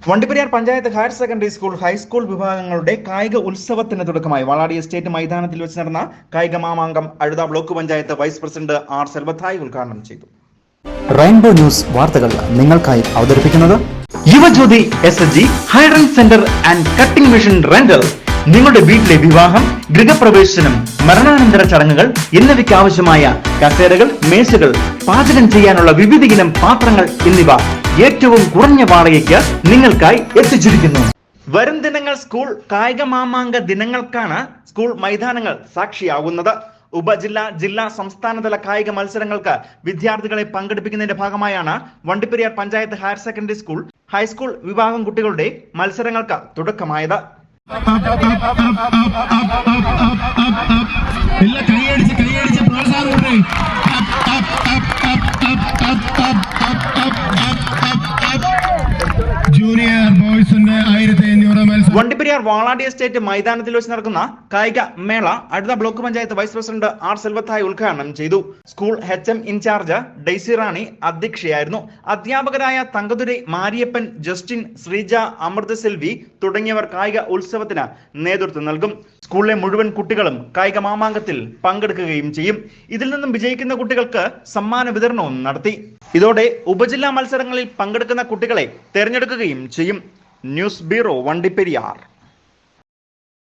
Vandiperiyar panchayat higher secondary school high school വിഭാഗങ്ങളുടെ കായിക ഉത്സവത്തിന് തുടക്കമായി വാളാടി എസ്റ്റേറ്റ് മൈതാനത്തിൽ വെച്ച് നടന്ന കായിക മാമാങ്കം Azhutha block panchayat vice president R സെൽവത്തായി ഉദ്ഘാടനം ചെയ്തു. റെയിൻബോ ന്യൂസ് വാർത്തകൾ നിങ്ങൾക്കായി അവതരിപ്പിക്കുന്നത് യുവജ്യോതി SHG ഹൈഡ്രൻ centre and cutting machine rental. നിങ്ങളുടെ വീട്ടിലെ വിവാഹം, ഗൃഹപ്രവേശനം, മരണാനന്തര ചടങ്ങുകൾ എന്നിവയ്ക്ക് ആവശ്യമായ കസേരകൾ, മേശകൾ, പാചകം ചെയ്യാനുള്ള വിവിധ ഇനം പാത്രങ്ങൾ എന്നിവ ഏറ്റവും കുറഞ്ഞ വാടകയ്ക്ക് നിങ്ങൾക്കായി എത്തിച്ചിരിക്കുന്നു. വരും ദിനങ്ങൾ സ്കൂൾ കായിക മാമാങ്ക ദിനങ്ങൾക്കാണ് സ്കൂൾ മൈതാനങ്ങൾ സാക്ഷിയാകുന്നത്. ഉപജില്ലാ, ജില്ലാ, സംസ്ഥാനതല കായിക മത്സരങ്ങൾക്ക് വിദ്യാർത്ഥികളെ പങ്കെടുപ്പിക്കുന്നതിന്റെ ഭാഗമായാണ് Vandiperiyar panchayat higher secondary school high school വിഭാഗം കുട്ടികളുടെ മത്സരങ്ങൾക്ക് തുടക്കമായത്. വണ്ടിപ്പെരിയാർ വാളാടി എസ്റ്റേറ്റ് മൈതാനത്തിൽ വെച്ച് നടക്കുന്ന കായിക മേള Azhutha block panchayat vice president R സെൽവത്തായി ഉദ്ഘാടനം ചെയ്തു. School HM incharge Daisy Rani അധ്യക്ഷയായിരുന്നു. അധ്യാപകരായ തങ്കതുരൈ, മാരിയപ്പൻ, ജസ്റ്റിൻ, ശ്രീജ, അമൃത സെൽവി തുടങ്ങിയവർ കായിക ഉത്സവത്തിന് നേതൃത്വം നൽകും. സ്കൂളിലെ മുഴുവൻ കുട്ടികളും കായിക മാമാങ്കത്തിൽ പങ്കെടുക്കുകയും ചെയ്യും. ഇതിൽ നിന്നും വിജയിക്കുന്ന കുട്ടികൾക്ക് സമ്മാന വിതരണവും നടത്തി. ഇതോടെ ഉപജില്ലാ മത്സരങ്ങളിൽ പങ്കെടുക്കുന്ന കുട്ടികളെ തെരഞ്ഞെടുക്കുകയും ചെയ്യും. News bureau, Vandiperiyar.